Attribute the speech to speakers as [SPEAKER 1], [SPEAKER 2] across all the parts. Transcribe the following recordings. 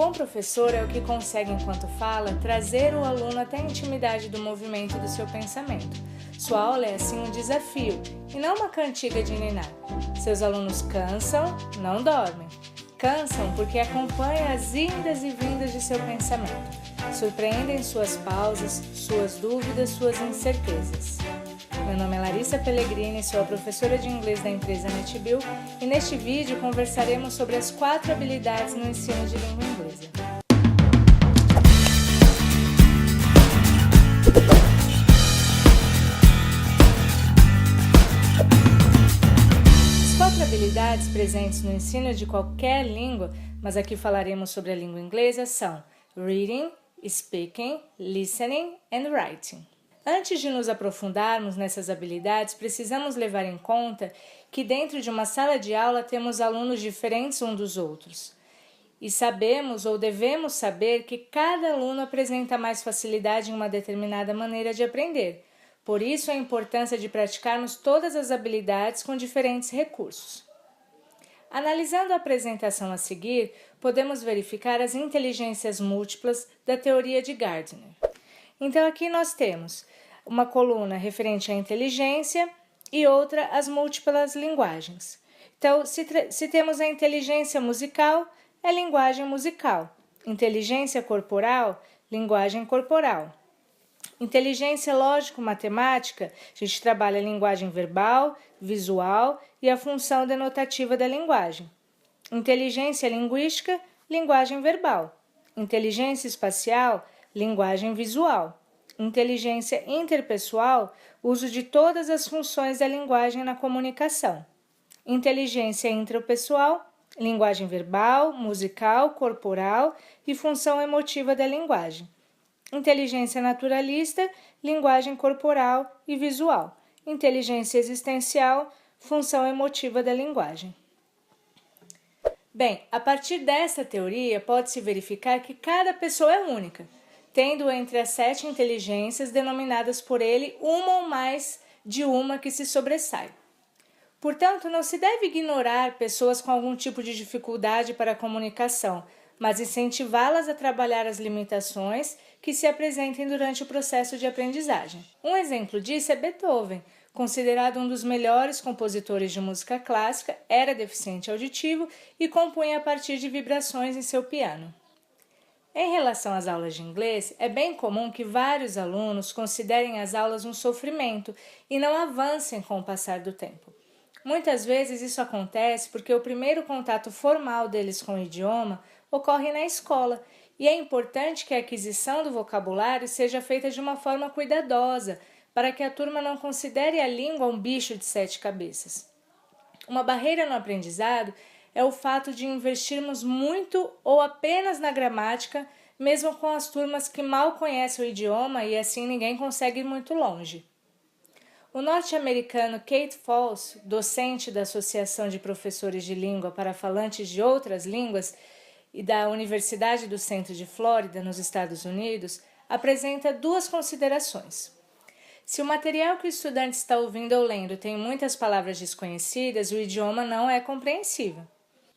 [SPEAKER 1] bom professor é o que consegue, enquanto fala, trazer o aluno até a intimidade do movimento do seu pensamento. Sua aula é assim um desafio e não uma cantiga de ninar. Seus alunos cansam, não dormem. Cansam porque acompanham as indas e vindas de seu pensamento. Surpreendem suas pausas, suas dúvidas, suas incertezas. Meu nome é Larissa Pellegrini, sou a professora de inglês da empresa NetBill e neste vídeo conversaremos sobre as 4 habilidades no ensino de língua inglesa. As 4 habilidades presentes no ensino de qualquer língua, mas aqui falaremos sobre a língua inglesa, são reading, speaking, listening and writing. Antes de nos aprofundarmos nessas habilidades, precisamos levar em conta que dentro de uma sala de aula temos alunos diferentes uns dos outros. E sabemos ou devemos saber que cada aluno apresenta mais facilidade em uma determinada maneira de aprender. Por isso a importância de praticarmos todas as habilidades com diferentes recursos. Analisando a apresentação a seguir, podemos verificar as inteligências múltiplas da teoria de Gardner. Então aqui nós temos uma coluna referente à inteligência e outra às múltiplas linguagens. Então, se temos a inteligência musical, é linguagem musical. Inteligência corporal, linguagem corporal. Inteligência lógico-matemática, a gente trabalha a linguagem verbal, visual e a função denotativa da linguagem. Inteligência linguística, linguagem verbal. Inteligência espacial, linguagem visual. Inteligência interpessoal, uso de todas as funções da linguagem na comunicação. Inteligência intrapessoal, linguagem verbal, musical, corporal e função emotiva da linguagem. Inteligência naturalista, linguagem corporal e visual. Inteligência existencial, função emotiva da linguagem. Bem, a partir dessa teoria, pode-se verificar que cada pessoa é única, tendo entre as 7 inteligências denominadas por ele uma ou mais de uma que se sobressai. Portanto, não se deve ignorar pessoas com algum tipo de dificuldade para a comunicação, mas incentivá-las a trabalhar as limitações que se apresentem durante o processo de aprendizagem. Um exemplo disso é Beethoven, considerado um dos melhores compositores de música clássica, era deficiente auditivo e compunha a partir de vibrações em seu piano. Em relação às aulas de inglês, é bem comum que vários alunos considerem as aulas um sofrimento e não avancem com o passar do tempo. Muitas vezes isso acontece porque o primeiro contato formal deles com o idioma ocorre na escola e é importante que a aquisição do vocabulário seja feita de uma forma cuidadosa para que a turma não considere a língua um bicho de 7 cabeças. Uma barreira no aprendizado é o fato de investirmos muito ou apenas na gramática, mesmo com as turmas que mal conhecem o idioma e assim ninguém consegue ir muito longe. O norte-americano Kate Falls, docente da Associação de Professores de Língua para Falantes de Outras Línguas e da Universidade do Centro de Flórida, nos Estados Unidos, apresenta 2 considerações. Se o material que o estudante está ouvindo ou lendo tem muitas palavras desconhecidas, o idioma não é compreensível.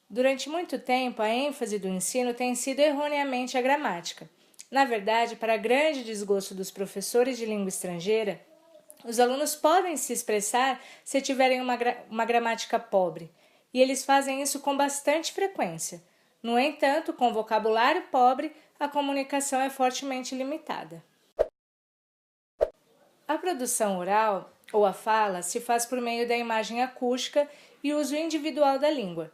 [SPEAKER 1] Durante muito tempo, a ênfase do ensino tem sido erroneamente a gramática. Na verdade, para grande desgosto dos professores de língua estrangeira, os alunos podem se expressar se tiverem uma gramática pobre, e eles fazem isso com bastante frequência. No entanto, com vocabulário pobre, a comunicação é fortemente limitada. A produção oral, ou a fala, se faz por meio da imagem acústica e uso individual da língua.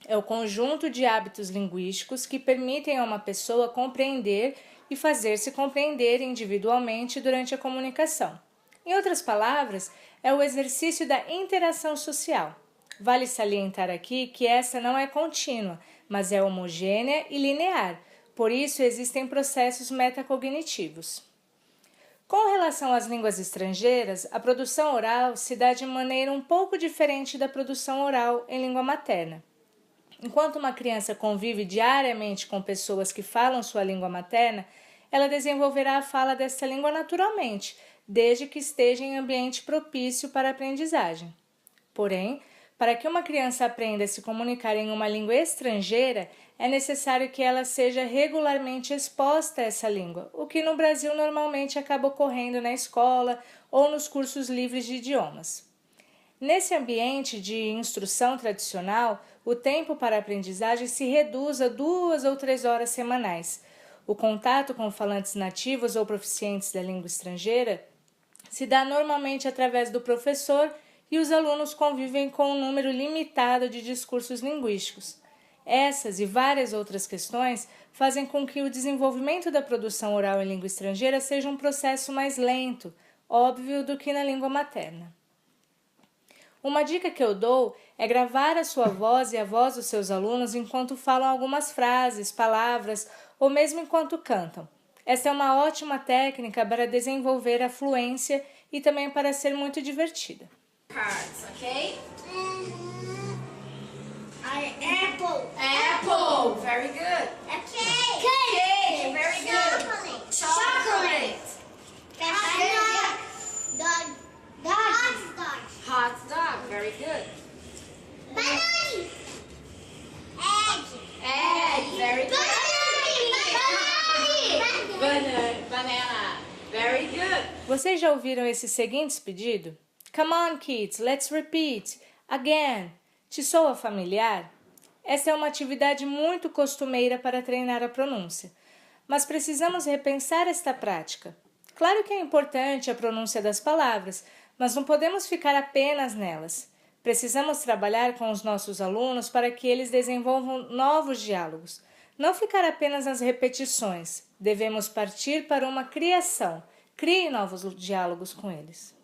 [SPEAKER 1] É o conjunto de hábitos linguísticos que permitem a uma pessoa compreender e fazer-se compreender individualmente durante a comunicação. Em outras palavras, é o exercício da interação social. Vale salientar aqui que essa não é contínua, mas é homogênea e linear, por isso existem processos metacognitivos. Com relação às línguas estrangeiras, a produção oral se dá de maneira um pouco diferente da produção oral em língua materna. Enquanto uma criança convive diariamente com pessoas que falam sua língua materna, ela desenvolverá a fala desta língua naturalmente, desde que esteja em ambiente propício para a aprendizagem. Porém, Para que uma criança aprenda a se comunicar em uma língua estrangeira, é necessário que ela seja regularmente exposta a essa língua, o que no Brasil normalmente acaba ocorrendo na escola ou nos cursos livres de idiomas. Nesse ambiente de instrução tradicional, o tempo para a aprendizagem se reduz a 2 ou 3 horas semanais. O contato com falantes nativos ou proficientes da língua estrangeira se dá normalmente através do professor e os alunos convivem com um número limitado de discursos linguísticos. Essas e várias outras questões fazem com que o desenvolvimento da produção oral em língua estrangeira seja um processo mais lento, óbvio, do que na língua materna. Uma dica que eu dou é gravar a sua voz e a voz dos seus alunos enquanto falam algumas frases, palavras ou mesmo enquanto cantam. Essa é uma ótima técnica para desenvolver a fluência e também para ser muito divertida.
[SPEAKER 2] Cards, okay?
[SPEAKER 3] Apple.
[SPEAKER 2] Apple. Very good.
[SPEAKER 3] Cake.
[SPEAKER 2] Cake. Very good. Chocolate. Hot dog. Very good. Egg. Very good. Banana. Very good.
[SPEAKER 1] Vocês já ouviram esses seguintes pedidos? Come on, kids, let's repeat. Again. Te soa familiar? Essa é uma atividade muito costumeira para treinar a pronúncia, mas precisamos repensar esta prática. Claro que é importante a pronúncia das palavras, mas não podemos ficar apenas nelas. Precisamos trabalhar com os nossos alunos para que eles desenvolvam novos diálogos. Não ficar apenas nas repetições. Devemos partir para uma criação. Crie novos diálogos com eles.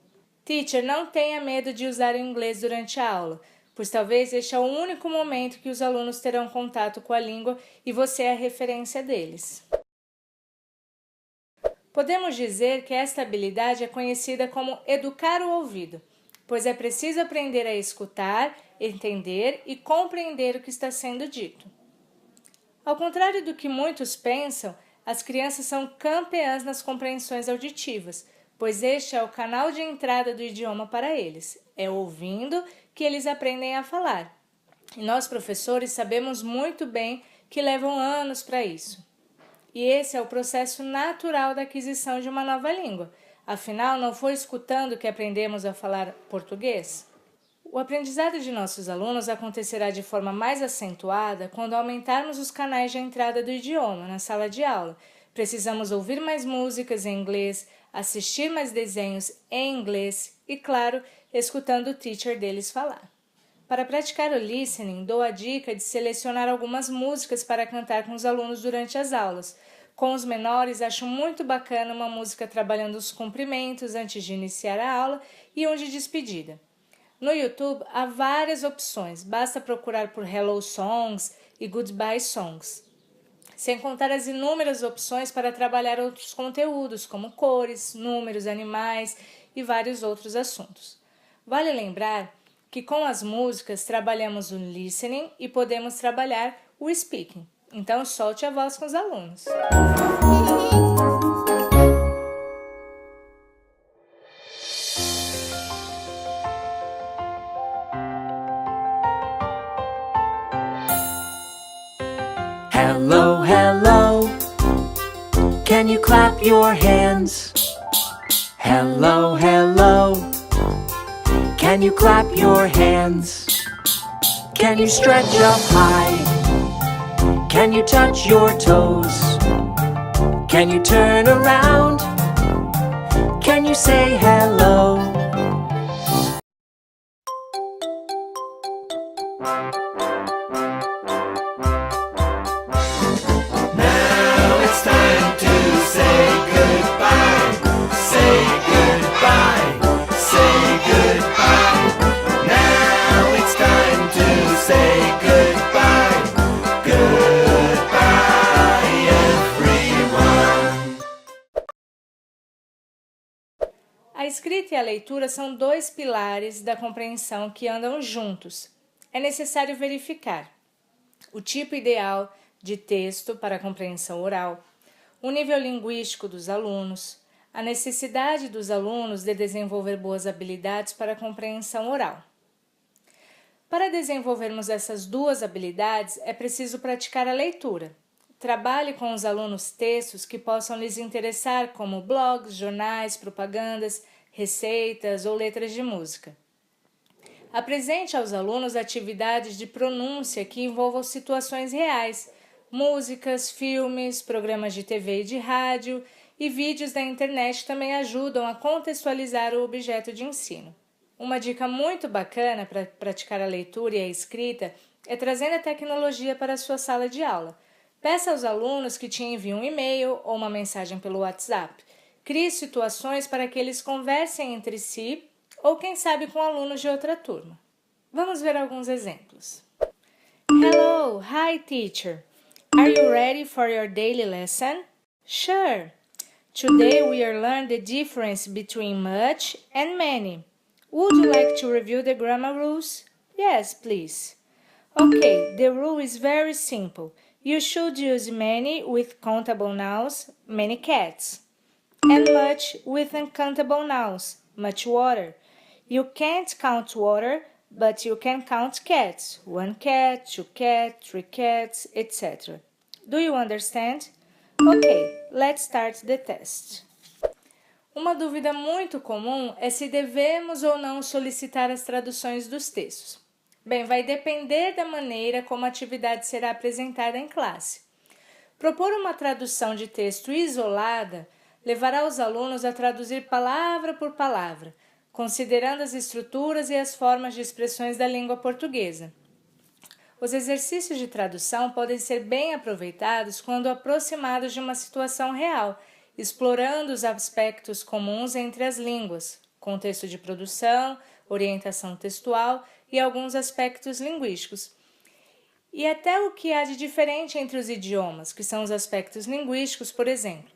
[SPEAKER 1] Teacher, não tenha medo de usar o inglês durante a aula, pois talvez este é o único momento que os alunos terão contato com a língua e você é a referência deles. Podemos dizer que esta habilidade é conhecida como educar o ouvido, pois é preciso aprender a escutar, entender e compreender o que está sendo dito. Ao contrário do que muitos pensam, as crianças são campeãs nas compreensões auditivas, pois este é o canal de entrada do idioma para eles. É ouvindo que eles aprendem a falar. E nós, professores, sabemos muito bem que levam anos para isso. E esse é o processo natural da aquisição de uma nova língua. Afinal, não foi escutando que aprendemos a falar português? O aprendizado de nossos alunos acontecerá de forma mais acentuada quando aumentarmos os canais de entrada do idioma na sala de aula. Precisamos ouvir mais músicas em inglês, assistir mais desenhos em inglês e, claro, escutando o teacher deles falar. Para praticar o listening, dou a dica de selecionar algumas músicas para cantar com os alunos durante as aulas. Com os menores, acho muito bacana uma música trabalhando os cumprimentos antes de iniciar a aula e um de despedida. No YouTube há várias opções, basta procurar por Hello Songs e Goodbye Songs. Sem contar as inúmeras opções para trabalhar outros conteúdos, como cores, números, animais e vários outros assuntos. Vale lembrar que com as músicas trabalhamos o listening e podemos trabalhar o speaking. Então solte a voz com os alunos.
[SPEAKER 4] Hello, hello. Can you clap your hands? Hello, hello. Can you clap your hands? Can you stretch up high? Can you touch your toes? Can you turn around? Can you say hello? Now it's time to say goodbye. Say goodbye. Say goodbye. Now it's time to say goodbye. Goodbye, everyone.
[SPEAKER 1] A escrita e a leitura são dois pilares da compreensão que andam juntos. É necessário verificar o tipo ideal de texto para a compreensão oral, o nível linguístico dos alunos, a necessidade dos alunos de desenvolver boas habilidades para a compreensão oral. Para desenvolvermos essas duas habilidades, é preciso praticar a leitura. Trabalhe com os alunos textos que possam lhes interessar, como blogs, jornais, propagandas, receitas ou letras de música. Apresente aos alunos atividades de pronúncia que envolvam situações reais, músicas, filmes, programas de TV e de rádio e vídeos da internet também ajudam a contextualizar o objeto de ensino. Uma dica muito bacana para praticar a leitura e a escrita é trazendo a tecnologia para a sua sala de aula. Peça aos alunos que te enviem um e-mail ou uma mensagem pelo WhatsApp. Crie situações para que eles conversem entre si ou, quem sabe, com alunos de outra turma. Vamos ver alguns exemplos. Hello, hi teacher. Are you ready for your daily lesson? Sure. Today we are learning the difference between much and many. Would you like to review the grammar rules? Yes, please. Okay, the rule is very simple. You should use many with countable nouns, many cats, and much with uncountable nouns, much water. You can't count water, but you can count cats. 1 cat, 2 cats, 3 cats, etc. Do you understand? Okay, let's start the test. Uma dúvida muito comum é se devemos ou não solicitar as traduções dos textos. Bem, vai depender da maneira como a atividade será apresentada em classe. Propor uma tradução de texto isolada levará os alunos a traduzir palavra por palavra, considerando as estruturas e as formas de expressões da língua portuguesa. Os exercícios de tradução podem ser bem aproveitados quando aproximados de uma situação real, explorando os aspectos comuns entre as línguas, contexto de produção, orientação textual e alguns aspectos linguísticos. E até o que há de diferente entre os idiomas, que são os aspectos linguísticos, por exemplo.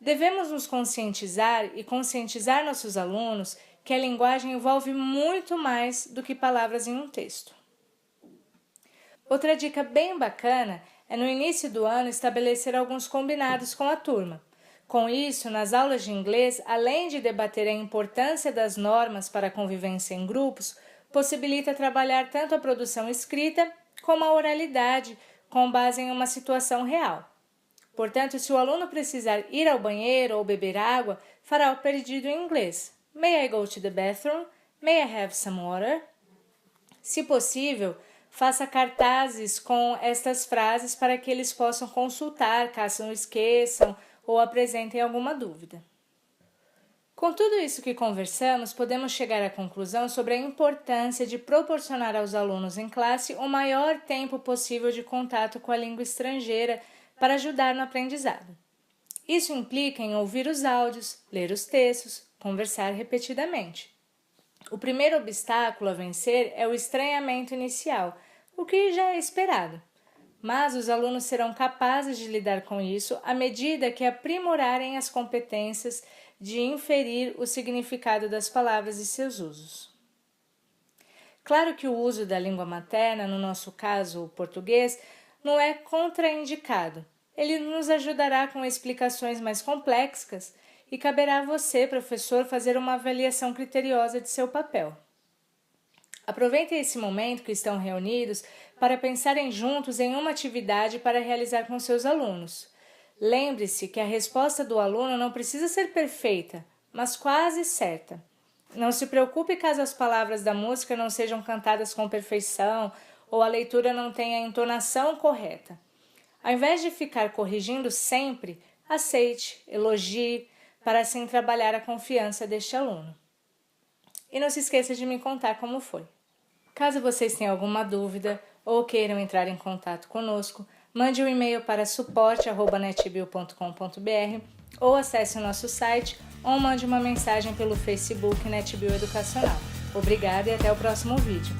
[SPEAKER 1] Devemos nos conscientizar e conscientizar nossos alunos que a linguagem envolve muito mais do que palavras em um texto. Outra dica bem bacana é no início do ano estabelecer alguns combinados com a turma. Com isso, nas aulas de inglês, além de debater a importância das normas para a convivência em grupos, possibilita trabalhar tanto a produção escrita como a oralidade com base em uma situação real. Portanto, se o aluno precisar ir ao banheiro ou beber água, fará o pedido em inglês. May I go to the bathroom? May I have some water? Se possível, faça cartazes com estas frases para que eles possam consultar caso não esqueçam ou apresentem alguma dúvida. Com tudo isso que conversamos, podemos chegar à conclusão sobre a importância de proporcionar aos alunos em classe o maior tempo possível de contato com a língua estrangeira para ajudar no aprendizado. Isso implica em ouvir os áudios, ler os textos, conversar repetidamente. O primeiro obstáculo a vencer é o estranhamento inicial, o que já é esperado. Mas os alunos serão capazes de lidar com isso à medida que aprimorarem as competências de inferir o significado das palavras e seus usos. Claro que o uso da língua materna, no nosso caso o português, não é contraindicado. Ele nos ajudará com explicações mais complexas e caberá a você, professor, fazer uma avaliação criteriosa de seu papel. Aproveitem esse momento que estão reunidos para pensarem juntos em uma atividade para realizar com seus alunos. Lembre-se que a resposta do aluno não precisa ser perfeita, mas quase certa. Não se preocupe caso as palavras da música não sejam cantadas com perfeição ou a leitura não tenha a entonação correta. Ao invés de ficar corrigindo sempre, aceite, elogie, para assim trabalhar a confiança deste aluno. E não se esqueça de me contar como foi. Caso vocês tenham alguma dúvida ou queiram entrar em contato conosco, mande um e-mail para suporte@netbil.com.br ou acesse o nosso site ou mande uma mensagem pelo Facebook NetBio Educacional. Obrigada e até o próximo vídeo.